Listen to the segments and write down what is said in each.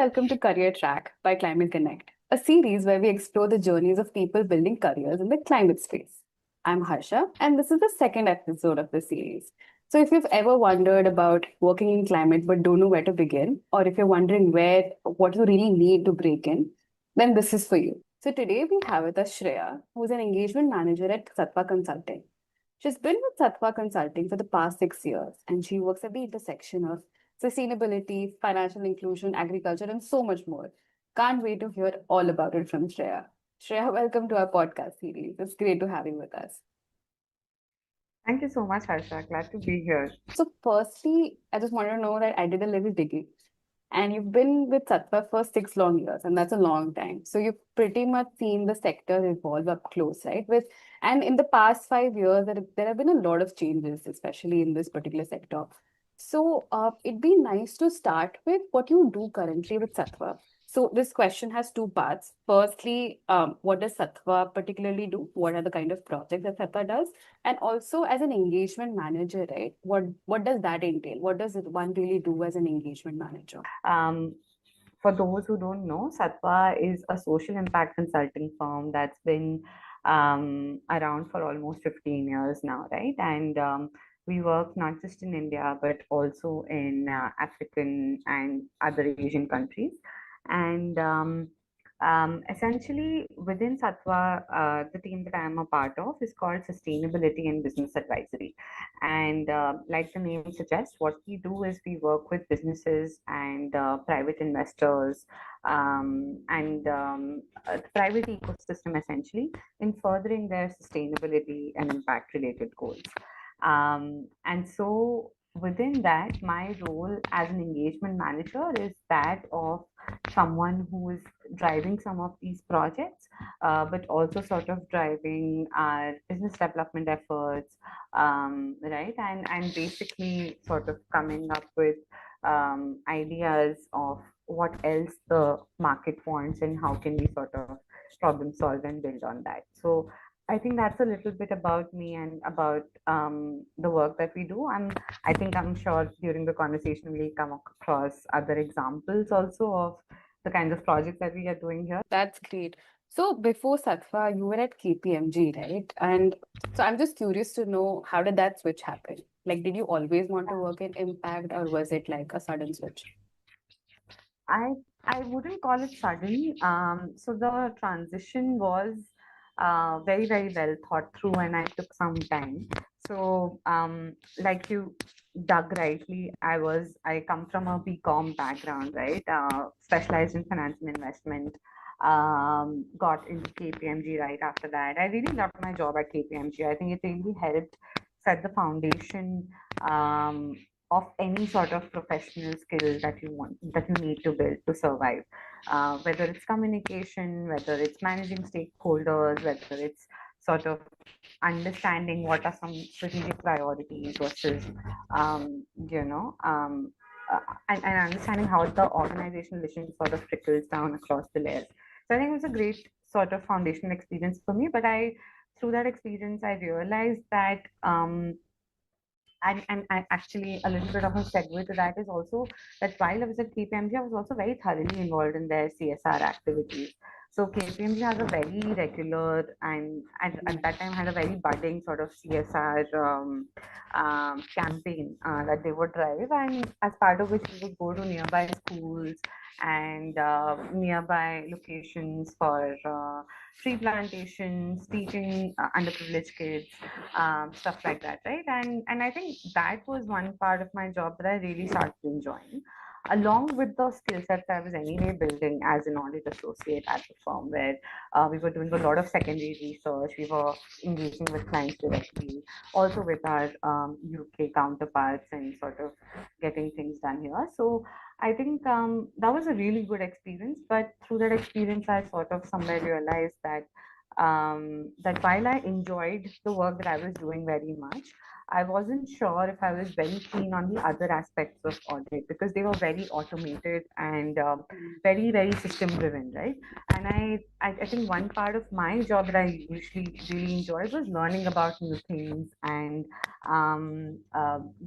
welcome to Career Track by Climate Connect, a series where we explore the journeys of people building careers in the climate space. I'm Harsha, and this is the second episode of the series. So, if you've ever wondered about working in climate but don't know where to begin, or if you're wondering what you really need to break in, then this is for you. So, today we have with us Shreya, who's an engagement manager at Sattva Consulting. She's been with Sattva Consulting for the past 6 years, and she works at the intersection of sustainability, financial inclusion, agriculture, and so much more. Can't wait to hear all about it from Shreya. Shreya, welcome to our podcast series. It's great to have you with us. Thank you so much, Harsha. Glad to be here. So, firstly, I just want to know that I did a little digging, and you've been with Sattva for 6 long years, and that's a long time. So, you've pretty much seen the sector evolve up close, right? And in the past 5 years, there have been a lot of changes, especially in this particular sector. So, it'd be nice to start with what you do currently with Sattva. So, this question has two parts. Firstly, what does Sattva particularly do? What are the kind of projects that Sattva does? And also, as an engagement manager, right? What does that entail? What does one really do as an engagement manager? Um, for those who don't know, Sattva is a social impact consulting firm that's been around for almost 15 years now, right? And we work not just in India, but also in African and other Asian countries. And essentially, within Sattva, the team that I am a part of is called Sustainability and Business Advisory. And like the name suggests, what we do is we work with businesses and private investors and the private ecosystem essentially in furthering their sustainability and impact related goals. And so within that, my role as an engagement manager is that of someone who is driving some of these projects, but also sort of driving our business development efforts, right? And basically sort of coming up with ideas of what else the market wants and how can we sort of problem solve and build on that. So I think that's a little bit about me and about the work that we do. I think I'm sure during the conversation we'll come across other examples also of the kinds of projects that we are doing here. That's great. So before Sattva, you were at KPMG, right? And so I'm just curious to know, how did that switch happen? Like, did you always want to work in impact, or was it like a sudden switch? I I wouldn't call it sudden. So the transition was very well thought through, and I took some time. So like you dug rightly, I come from a BCom background, right? Specialized in finance and investment. Got into KPMG right after that. I really loved my job at KPMG. I think it really helped set the foundation um, of any sort of professional skill that you need to build to survive, whether it's communication, whether it's managing stakeholders, whether it's sort of understanding what are some strategic priorities versus you know and understanding how the organizational vision sort of trickles down across the layers. So I think it was a great sort of foundational experience for me, but I through that experience I realized that and actually a little bit of a segue to that is also that while I was at KPMG, I was also very thoroughly involved in their CSR activities. So KPMG has a very regular and at that time had a very budding sort of CSR campaign that they would drive, and as part of which we would go to nearby schools and nearby locations for tree plantations, teaching underprivileged kids, stuff like that, right? And I think that was one part of my job that I really started enjoying, along with the skill sets I was anyway building as an audit associate at the firm, where we were doing a lot of secondary research. We were engaging with clients directly, also with our UK counterparts, and sort of getting things done here. So I think that was a really good experience. But through that experience, I sort of somewhere realized that that while I enjoyed the work that I was doing very much, I wasn't sure if I was very keen on the other aspects of audit because they were very automated and very, very system driven, right? And I think one part of my job that I usually really enjoyed was learning about new things and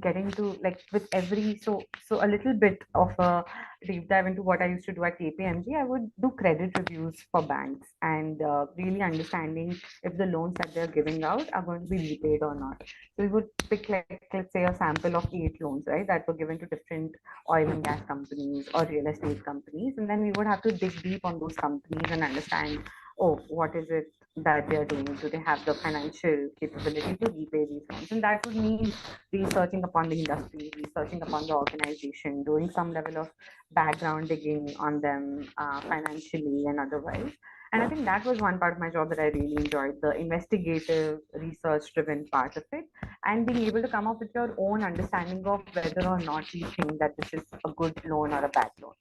getting to like with every so a little bit of a deep dive into what I used to do at KPMG. I would do credit reviews for banks and really understanding if the loans that they're giving out are going to be repaid or not. So we would pick like let's say a sample of 8 loans, right, that were given to different oil and gas companies or real estate companies, and then we would have to dig deep on those companies and understand, oh, what is it that they are doing? Do they have the financial capability to repay these loans? And that would mean researching upon the industry, researching upon the organization, doing some level of background digging on them financially and otherwise. And I think that was one part of my job that I really enjoyed, the investigative, research driven part of it, and being able to come up with your own understanding of whether or not you think that this is a good loan or a bad loan.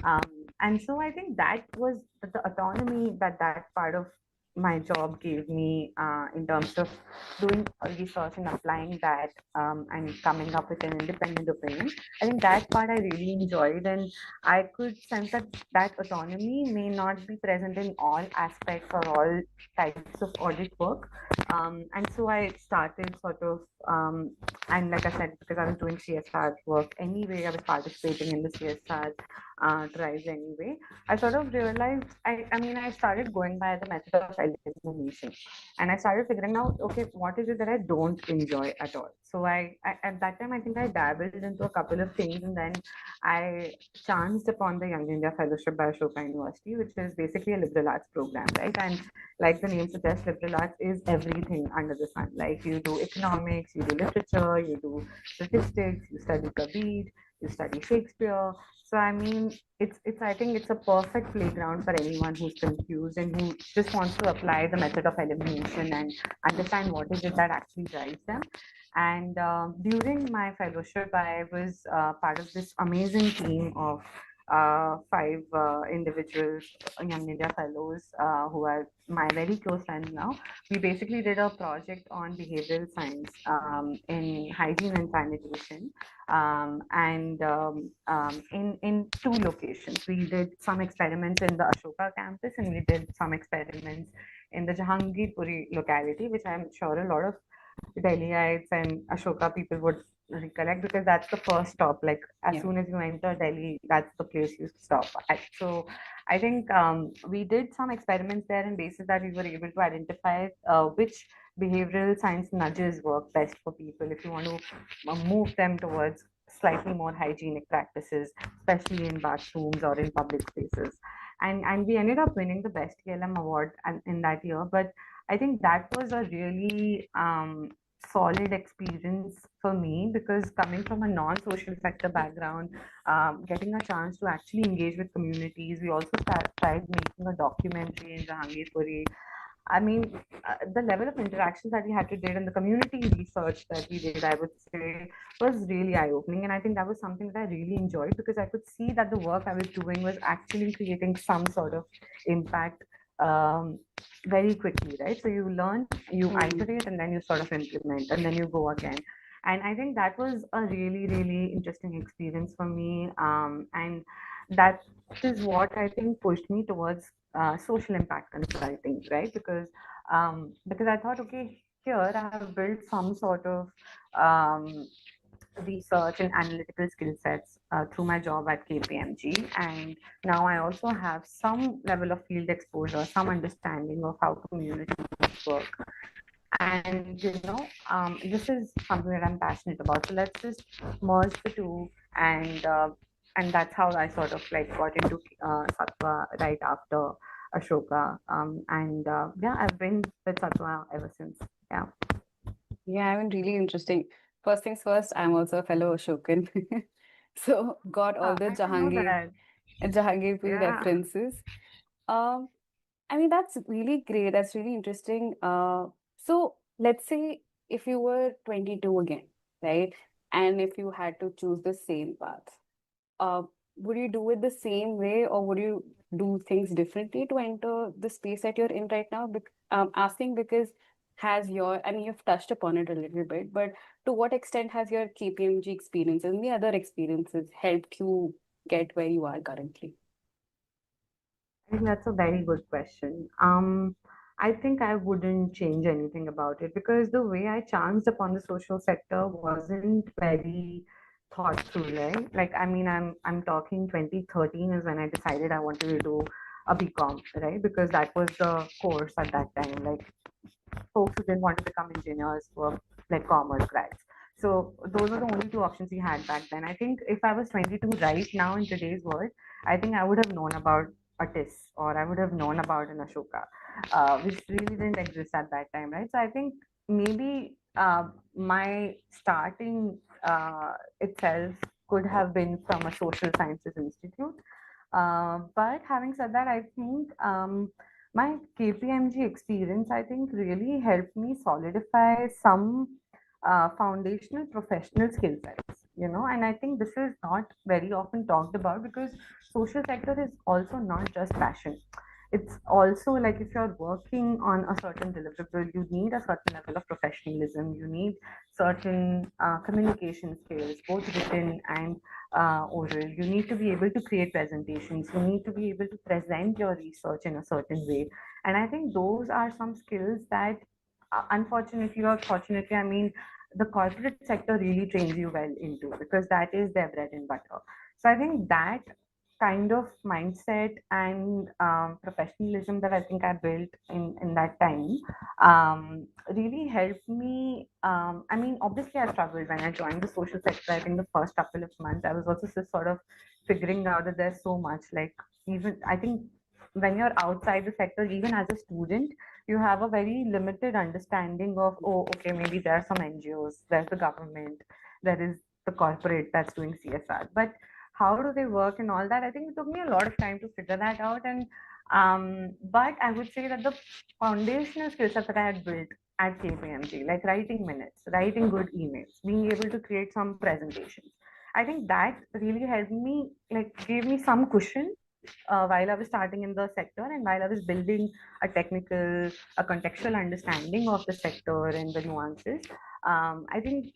Um, and so I think that was the autonomy that that part of my job gave me in terms of doing research and applying that and coming up with an independent opinion. I think that part I really enjoyed, and I could sense that that autonomy may not be present in all aspects or all types of audit work. And so I started sort of, and like I said, because I was doing CSR work anyway, I was participating in the CSR drives anyway. I sort of realized, I mean, I started going by the method of elimination, and I started figuring out, okay, what is it that I don't enjoy at all? So I at that time, I think I dabbled into a couple of things, and then I chanced upon the Young India Fellowship by Ashoka University, which is basically a liberal arts program, right? And like the name suggests, liberal arts is everything under the sun. Like you do economics, you do literature, you do statistics, you study Kabir, you study Shakespeare. So I mean, it's I think it's a perfect playground for anyone who's confused and who just wants to apply the method of elimination and understand what is it that actually drives them. And during my fellowship, I was part of this amazing team of five individuals, Young India Fellows, who are my very close friends now. We basically did a project on behavioral science in hygiene and sanitation, in two locations. We did some experiments in the Ashoka campus, and we did some experiments in the Jahangirpuri locality, which I'm sure a lot of Delhiites and Ashoka people would recollect because that's the first stop. Like as Yeah. soon as you enter Delhi, that's the place you stop at. So I think we did some experiments there, and basis that we were able to identify which behavioral science nudges work best for people if you want to move them towards slightly more hygienic practices, especially in bathrooms or in public spaces. And we ended up winning the best TLM award in that year. But I think that was a really solid experience for me because coming from a non-social sector background, getting a chance to actually engage with communities. We also tried making a documentary in Jahangirpuri. I mean, the level of interactions that we had to do and the community research that we did, I would say, was really eye-opening. And I think that was something that I really enjoyed because I could see that the work I was doing was actually creating some sort of impact um, very quickly, right? So you learn, you iterate, and then you sort of implement, and then you go again. And I think that was a really, really interesting experience for me. And that is what I think pushed me towards social impact consulting, right? Because I thought, okay, here I have built some sort of um, research and analytical skill sets through my job at KPMG, and now I also have some level of field exposure, some understanding of how communities work. And this is something that I'm passionate about. So let's just merge the two, and that's how I sort of like got into Sattva right after Ashoka. And yeah, I've been with Sattva ever since. Yeah. Yeah, I mean, really interesting. First things first, I'm also a fellow Ashokan. So got all Ah, the I didn't know that. Jahangirpuri Yeah. references. Um, I mean, that's really great. That's really interesting. So let's say if you were 22 again, right? And if you had to choose the same path, uh, would you do it the same way or would you do things differently to enter the space that you're in right now? Asking because has your, I mean, you've touched upon it a little bit, but to what extent has your KPMG experiences and the other experiences helped you get where you are currently? I think that's a very good question. I think I wouldn't change anything about it because the way I chanced upon the social sector wasn't very thought through, right? Like, I mean, I'm talking 2013 is when I decided I wanted to do a BCom, right? Because that was the course at that time. Like, folks who didn't want to become engineers were like commerce grads. So those were the only two options we had back then. I think if I was 22 right now in today's world, I think I would have known about a TIS or I would have known about an Ashoka, which really didn't exist at that time, right? So I think maybe my starting itself could have been from a social sciences institute. But having said that, I think my KPMG experience, I think, really helped me solidify some foundational professional skill sets, you know, and I think this is not very often talked about because social sector is also not just passion. It's also like if you're working on a certain deliverable, you need a certain level of professionalism, you need certain communication skills, both written and oral. You need to be able to create presentations. You need to be able to present your research in a certain way. And I think those are some skills that, unfortunately or fortunately, I mean, the corporate sector really trains you well into because that is their bread and butter. So I think that kind of mindset and professionalism that I think I built in that time really helped me. I mean, obviously, I struggled when I joined the social sector. I think the first couple of months, I was also just sort of figuring out that there's so much. Like, even I think when you're outside the sector, even as a student, you have a very limited understanding of, oh, okay, maybe there are some NGOs, there's the government, there is the corporate that's doing CSR. But how do they work and all that? I think it took me a lot of time to figure that out. And but I would say that the foundational skill set that I had built at KPMG, like writing minutes, writing good emails, being able to create some presentations. I think that really helped me, like gave me some cushion while I was starting in the sector and while I was building a technical, a contextual understanding of the sector and the nuances. I think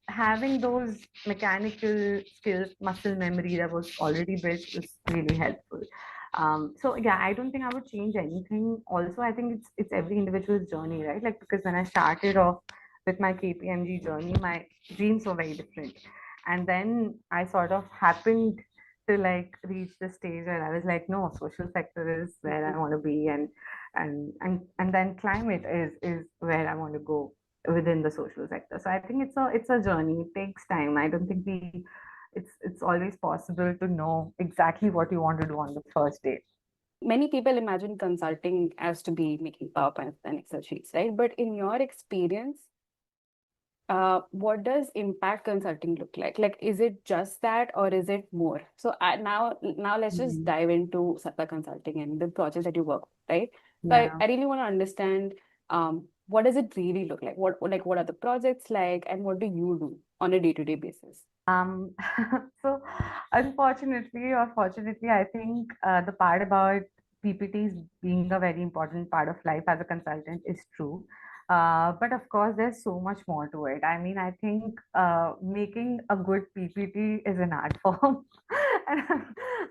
having those mechanical skills, muscle memory that was already built is really helpful. So yeah, I don't think I would change anything. Also, I think it's every individual's journey, right? Like because when I started off with my KPMG journey, my dreams were very different, and then I sort of happened to like reach the stage where I was like, no, social sector is where I want to be, and then climate is where I want to go within the social sector. So I think it's a journey. It takes time. I don't think we it's always possible to know exactly what you want to do on the first day. Many people imagine consulting as to be making PowerPoints and Excel sheets, right? But in your experience, what does impact consulting look like? Like, is it just that, or is it more? So now let's just Mhm. dive into Sattva Consulting and the projects that you work with, right? So Yeah. I really want to understand, what does it really look like? What are the projects like, and what do you do on a day-to-day basis? Um, so unfortunately or fortunately, I think the part about PPTs being a very important part of life as a consultant is true. But of course, there's so much more to it. I mean, I think making a good PPT is an art form. And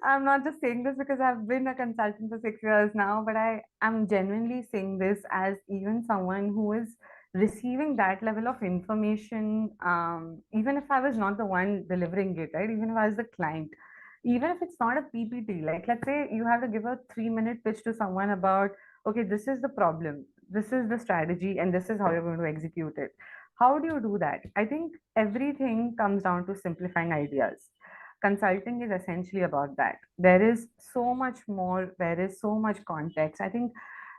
I'm not just saying this because I've been a consultant for 6 years now, but I am genuinely saying this as even someone who is receiving that level of information, even if I was not the one delivering it, right? Even if I was the client, even if it's not a PPT, like let's say you have to give a 3 minute pitch to someone about, okay, this is the problem, this is the strategy, and this is how you're going to execute it. How do you do that? I think everything comes down to simplifying ideas. Consulting is essentially about that. There is so much more, there is so much context. I think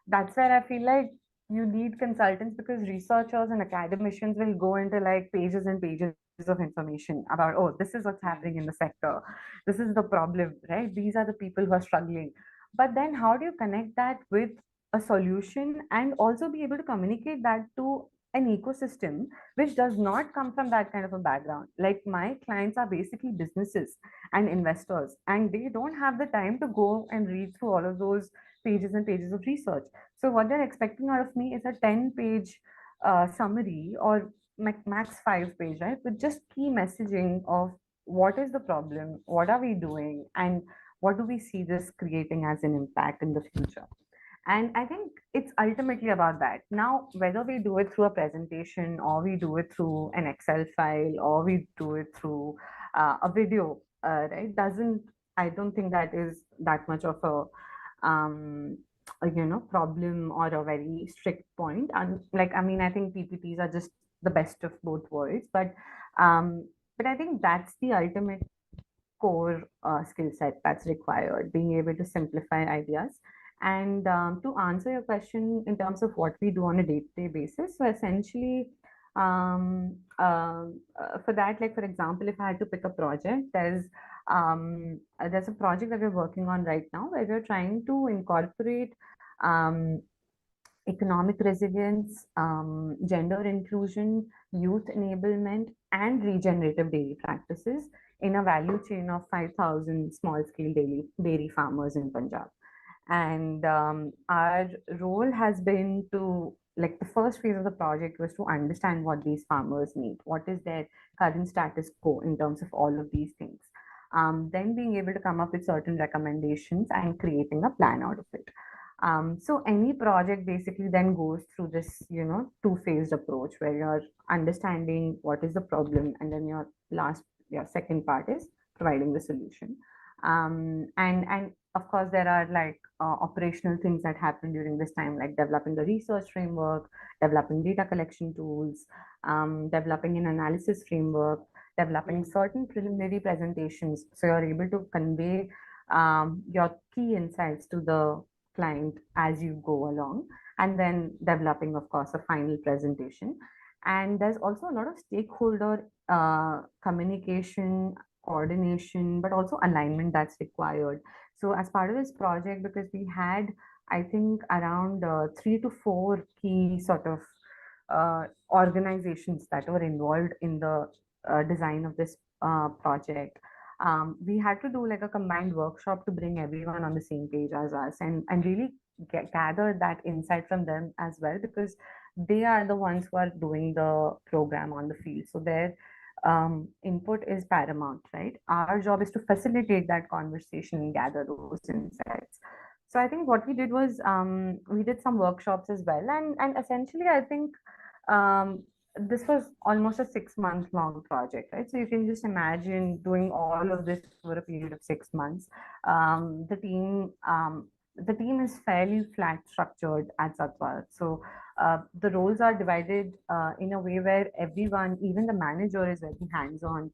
that's where I feel like you need consultants because researchers and academicians will go into like pages and pages of information about, oh, this is what's happening in the sector, this is the problem, right? These are the people who are struggling. But then how do you connect that with a solution and also be able to communicate that to an ecosystem which does not come from that kind of a background? Like my clients are basically businesses and investors, and they don't have the time to go and read through all of those pages and pages of research. So what they're expecting out of me is a 10-page summary or max 5 page, right, with just key messaging of what is the problem, what are we doing, and what do we see this creating as an impact in the future. And I think it's ultimately about that. Now, whether we do it through a presentation or we do it through an Excel file or we do it through a video, right, doesn't, I don't think that is that much of a problem or a very strict point. And like, I mean, I think PPTs are just the best of both worlds, um, but I think that's the ultimate core skill set that's required, being able to simplify ideas. And to answer your question in terms of what we do on a day-to-day basis, so essentially, for that, like for example, if I had to pick a project, there's a project that we're working on right now where we're trying to incorporate um, economic resilience, gender inclusion, youth enablement, and regenerative dairy practices in a value chain of 5,000 small scale dairy farmers in Punjab. And our role has been to, like, the first phase of the project was to understand what these farmers need, what is their current status quo in terms of all of these things. Then being able to come up with certain recommendations and creating a plan out of it. So any project basically then goes through this, two-phased approach where you're understanding what is the problem, and then your second part is providing the solution. And of course, there are like operational things that happen during this time, like developing the research framework, developing data collection tools, developing an analysis framework, developing certain preliminary presentations, so you're able to convey your key insights to the client as you go along, and then developing, of course, a final presentation. And there's also a lot of stakeholder communication, coordination, but also alignment that's required. So as part of this project, because we had, I think, around 3 to 4 key sort of organizations that were involved in the design of this project, we had to do like a combined workshop to bring everyone on the same page as us, and really gather that insight from them as well, because they are the ones who are doing the program on the field. So their input is paramount, right? Our job is to facilitate that conversation and gather those insights. So I think what we did was, we did some workshops as well, and essentially I think um, this was almost a 6 month long project, right? So you can just imagine doing all of this over a period of 6 months. Um, the team um, the team is fairly flat structured at Sattva. So the roles are divided in a way where everyone, even the manager, is very hands on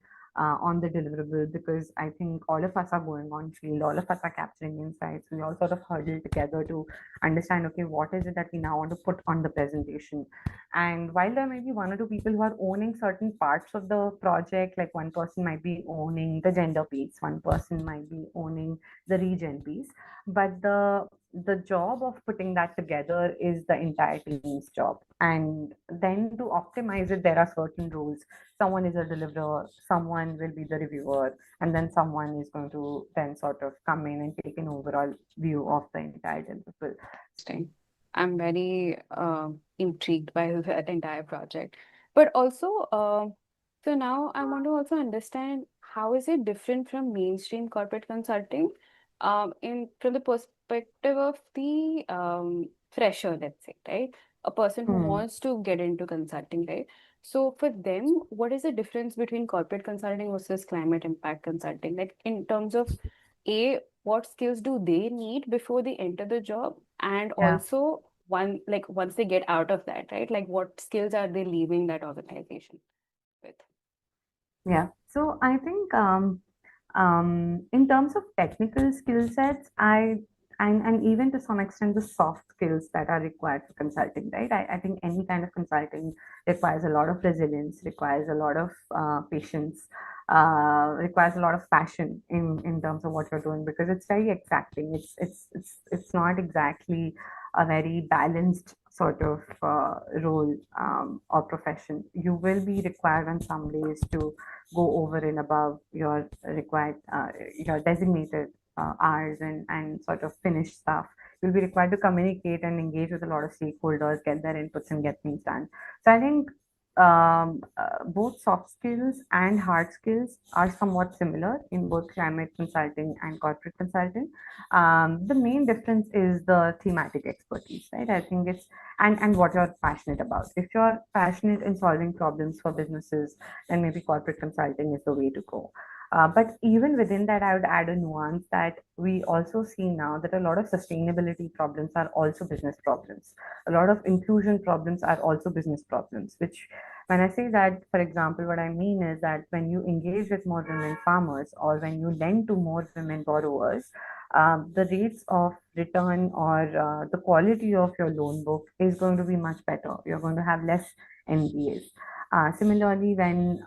the deliverable, because I think all of us are going on field, all of us are capturing insights. We all sort of huddle together to understand, okay, what is it that we now want to put on the presentation. And while there may be 1 or 2 people who are owning certain parts of the project, like one person might be owning the gender piece, one person might be owning the regen piece, but the job of putting that together is the entire team's job. And then to optimize it, there are certain rules. Someone is a deliverer, someone will be the reviewer, and then someone is going to then sort of come in and take an overall view of the entire deliverable. Interesting. I'm very intrigued by that entire project. But also, so now I want to also understand, how is it different from mainstream corporate consulting, in from the perspective of the fresher, let's say, right? A person who Hmm. wants to get into consulting, right? So for them, what is the difference between corporate consulting versus climate impact consulting? Like in terms of A, what skills do they need before they enter the job? And Yeah. also, once they get out of that, right? Like what skills are they leaving that organization with? Yeah. So I think in terms of technical skill sets, and even to some extent the soft skills that are required for consulting, right? I think any kind of consulting requires a lot of resilience, requires a lot of patience, requires a lot of passion in terms of what you're doing, because it's very exacting. It's not exactly a very balanced sort of role or profession. You will be required on some days to go over and above your required, your designated hours and sort of finish stuff. You'll be required to communicate and engage with a lot of stakeholders, get their inputs and get things done. So I think both soft skills and hard skills are somewhat similar in both climate consulting and corporate consulting. The main difference is the thematic expertise, right? I think it's and what you're passionate about. If you're passionate in solving problems for businesses, then maybe corporate consulting is the way to go. But even within that, I would add a nuance that we also see now that a lot of sustainability problems are also business problems. A lot of inclusion problems are also business problems, which when I say that, for example, what I mean is that when you engage with more women farmers or when you lend to more women borrowers, the rates of return or the quality of your loan book is going to be much better. You're going to have less NPAs. Similarly, when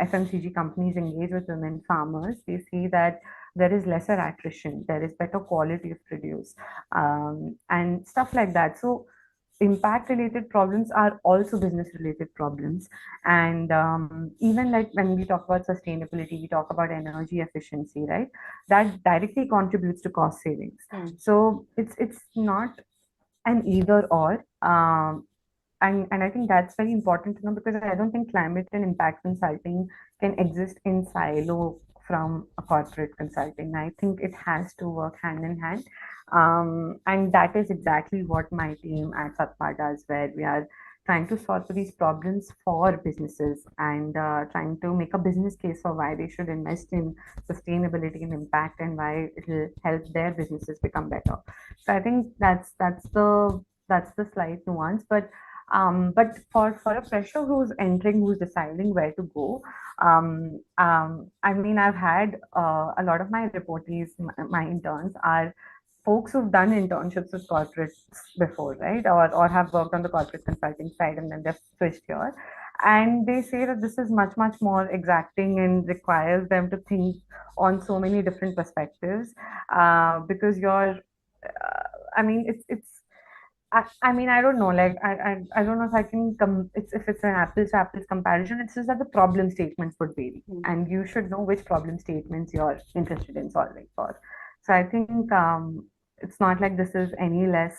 FMCG companies engage with women farmers, they see that there is lesser attrition, there is better quality of produce, and stuff like that. So impact related problems are also business related problems. And even like when we talk about sustainability, we talk about energy efficiency, right? That directly contributes to cost savings. So it's not an either or. And I think that's very important to know, because I don't think climate and impact consulting can exist in silo from a corporate consulting. I think it has to work hand in hand. And that is exactly what my team at Sattva does, where we are trying to solve these problems for businesses and trying to make a business case for why they should invest in sustainability and impact and why it will help their businesses become better. So I think that's the slight nuance. But for a fresher who's entering, who's deciding where to go, I mean, I've had a lot of my reportees, my interns are folks who've done internships with corporates before, right? Or have worked on the corporate consulting side and then they've switched here. And they say that this is much, much more exacting and requires them to think on so many different perspectives, because I mean, I mean, I don't know. Like, I don't know if I can come. If it's an apples to apples comparison, it's just that the problem statements would vary, and you should know which problem statements you're interested in solving for. So I think it's not like this is any less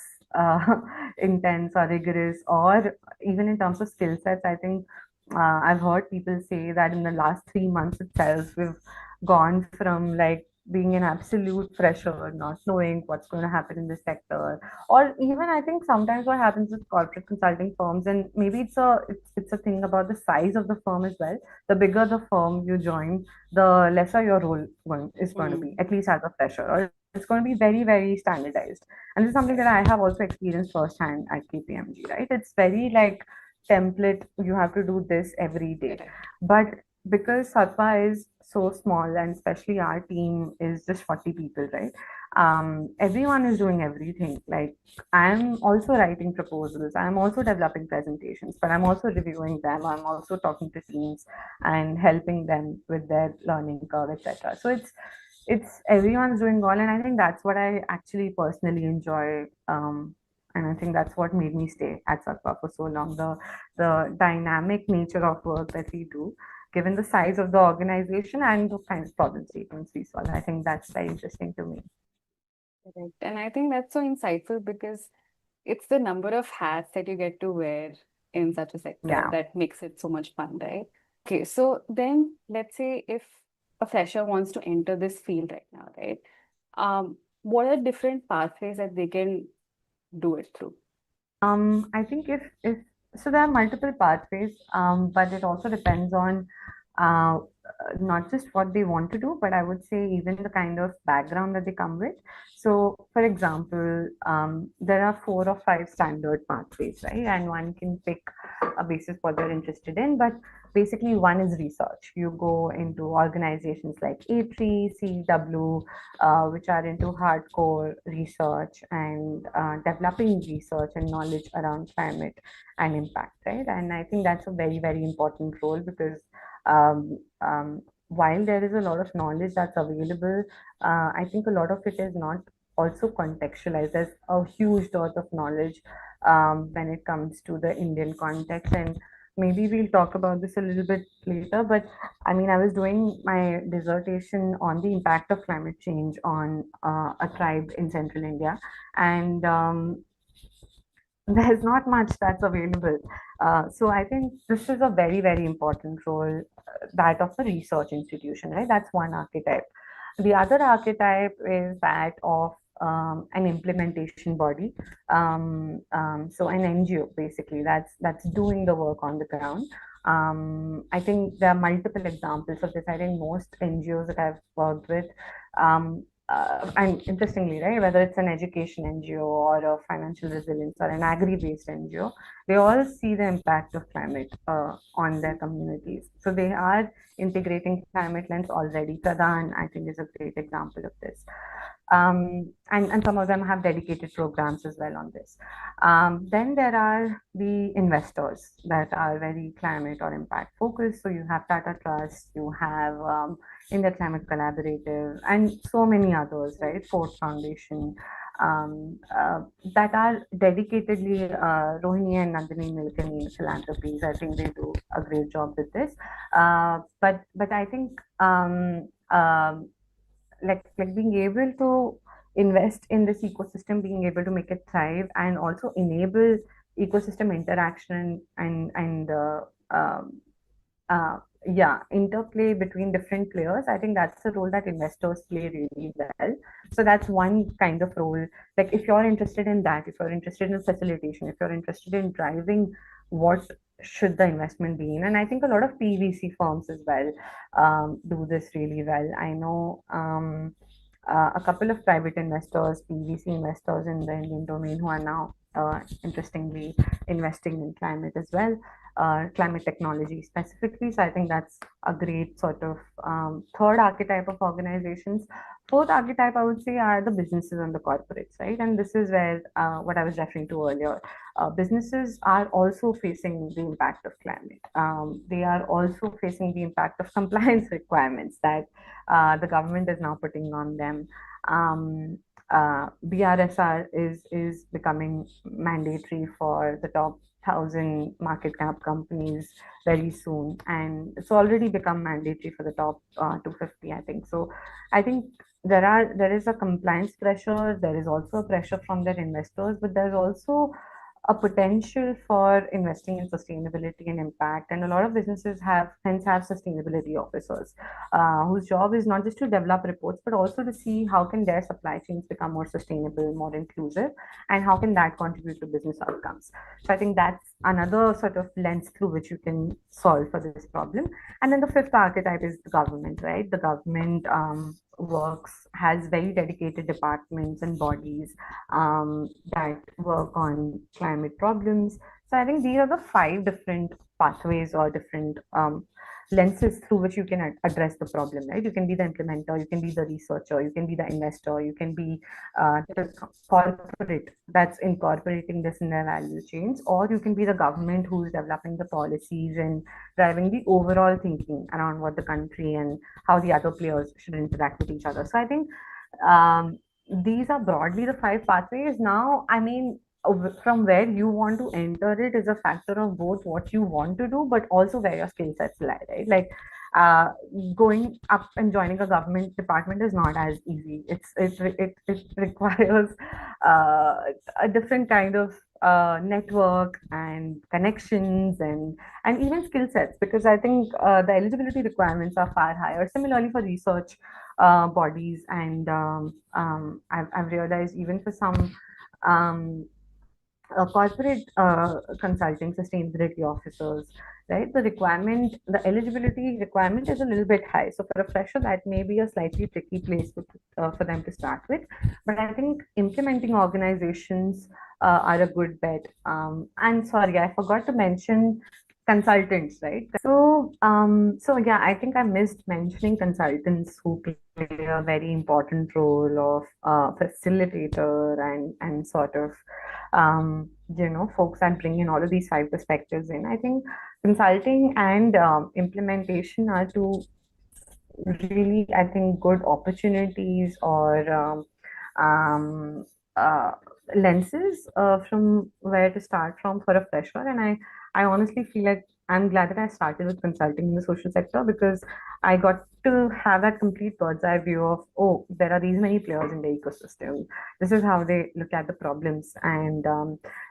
intense or rigorous, or even in terms of skill sets. I think I've heard people say that in the last 3 months itself, we've gone from like being an absolute fresher, not knowing what's going to happen in the sector, or even I think sometimes what happens with corporate consulting firms, and maybe it's a thing about the size of the firm as well. The bigger the firm you join, the lesser your role is going to be, at least as a fresher, or it's going to be very, very standardized. And this is something that I have also experienced firsthand at KPMG, right? It's very like template, you have to do this every day. But because Satva is so small, and especially our team is just 40 people, right? Everyone is doing everything. Like, I'm also writing proposals, I'm also developing presentations, but I'm also reviewing them. I'm also talking to teams and helping them with their learning curve, etc. So it's everyone's doing all, and I think that's what I actually personally enjoy. And I think that's what made me stay at Satva for so long. The dynamic nature of work that we do, given the size of the organization and the kind of problem statements we solve. I think that's very interesting to me. Correct. And I think that's so insightful because it's the number of hats that you get to wear in such a sector Yeah. that makes it so much fun, right? Okay, so then let's say if a fresher wants to enter this field right now, right? What are different pathways that they can do it through? I think if so, there are multiple pathways, but it also depends on uh, not just what they want to do, but I would say even the kind of background that they come with. So, for example, there are 4 or 5 standard pathways, right? And one can pick a basis what they're interested in, but basically one is research. You go into organizations like A3, CW, which are into hardcore research and developing research and knowledge around climate and impact, right? And I think that's a very, very important role, because while there is a lot of knowledge that's available, I think a lot of it is not also contextualized. There's a huge dearth of knowledge when it comes to the Indian context. And maybe we'll talk about this a little bit later, but I mean, I was doing my dissertation on the impact of climate change on a tribe in central India, and there's not much that's available. So I think this is a very, very important role, that of a research institution, right? That's one archetype. The other archetype is that of an implementation body. So an NGO, basically, that's doing the work on the ground. I think there are multiple examples of this. I think most NGOs that I've worked with, and interestingly, right, whether it's an education NGO or a financial resilience or an agri-based NGO, they all see the impact of climate on their communities. So they are integrating climate lens already. Pradhan, I think, is a great example of this. And some of them have dedicated programs as well on this. Then there are the investors that are very climate or impact focused. So you have Tata Trust, you have India Climate Collaborative, and so many others, right? Ford Foundation, that are dedicatedly Rohini and Nandini Nilekani philanthropies. I think they do a great job with this. But I think like being able to invest in this ecosystem, being able to make it thrive, and also enable ecosystem interaction and uh, yeah, interplay between different players. I think that's the role that investors play really well. So that's one kind of role. Like if you're interested in that, if you're interested in facilitation, if you're interested in driving what should the investment be in, and I think a lot of PVC firms as well do this really well. I know a couple of private investors, PVC investors in the Indian domain, who are now interestingly investing in climate as well, climate technology specifically. So I think that's a great sort of third archetype of organizations. Fourth archetype, I would say, are the businesses and the corporates, right? And this is where what I was referring to earlier. Businesses are also facing the impact of climate. They are also facing the impact of compliance requirements that the government is now putting on them. BRSR is becoming mandatory for the top 1,000 market cap companies very soon, and it's already become mandatory for the top 250, I think. So I think there is a compliance pressure. There is also a pressure from their investors, but there's also a potential for investing in sustainability and impact. And a lot of businesses have sustainability officers whose job is not just to develop reports, but also to see how can their supply chains become more sustainable, more inclusive, and how can that contribute to business outcomes. So I think that's another sort of lens through which you can solve for this problem. And then the fifth archetype is the government, right? The government has very dedicated departments and bodies that work on climate problems. So I think these are the five different pathways or different lenses through which you can address the problem, right? You can be the implementer, you can be the researcher, you can be the investor, you can be the corporate that's incorporating this in their value chains, or you can be the government who's developing the policies and driving the overall thinking around what the country and how the other players should interact with each other. So I think um, these are broadly the five pathways. Now, I mean, from where you want to enter it is a factor of both what you want to do, but also where your skill sets lie, right? Like uh, going up and joining a government department is not as easy. It requires uh, a different kind of network and connections and even skill sets, because I think the eligibility requirements are far higher. Similarly for research bodies, and I've realized even for some um, corporate consulting sustainability officers, right? The eligibility requirement is a little bit high. So for a fresher, that may be a slightly tricky place for them to start with. But I think implementing organizations are a good bet. And sorry, I forgot to mention consultants, right? So yeah, I think I missed mentioning consultants who play a very important role of facilitator and sort of folks that bring in all of these five perspectives in. I think consulting and implementation are two really, I think, good opportunities or um, uh, lenses from where to start from for a fresher. And I honestly feel like I'm glad that I started with consulting in the social sector because I got to have that complete bird's eye view of, oh, there are these many players in the ecosystem. This is how they look at the problems, and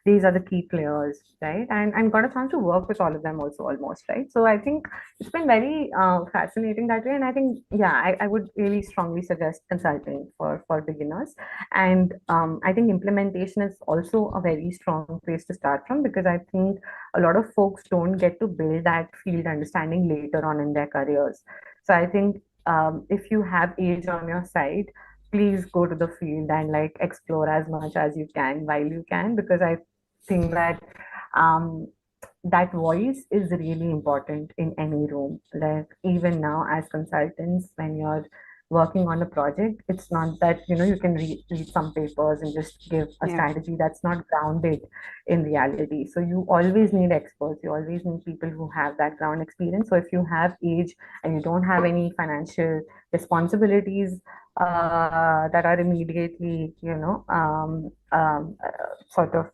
these are the key players, right? And got a chance to work with all of them also almost, right? So I think it's been very fascinating that way, and I think yeah, I would really strongly suggest consulting for beginners. And I think implementation is also a very strong place to start from because I think a lot of folks don't get to build that field understanding later on in their careers. So I think if you have age on your side, please go to the field and like explore as much as you can while you can, because I think that um, that voice is really important in any room. Like even now as consultants, when you're working on a project, it's not that you can read some papers and just give a Yeah. strategy that's not grounded in reality. So you always need experts, you always need people who have that ground experience. So if you have age and you don't have any financial responsibilities that are immediately sort of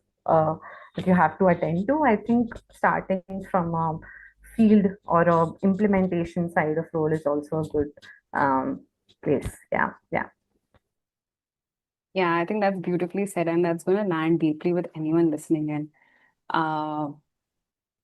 that you have to attend to, I think starting from a field or a implementation side of role is also a good um, place. Yeah, yeah. Yeah, I think that's beautifully said, and that's going to land deeply with anyone listening in. Uh,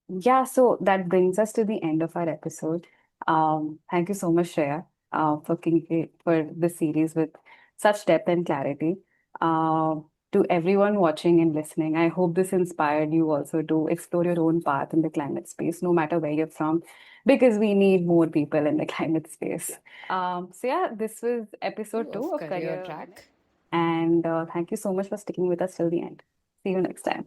yeah, so that brings us to the end of our episode. Thank you so much, Shreya, for the series with such depth and clarity. Uh, to everyone watching and listening, I hope this inspired you also to explore your own path in the climate space, no matter where you're from, because we need more people in the climate space. So yeah, this was episode two Of of Career Career Minute. Track. And thank you so much for sticking with us till the end. See you next time.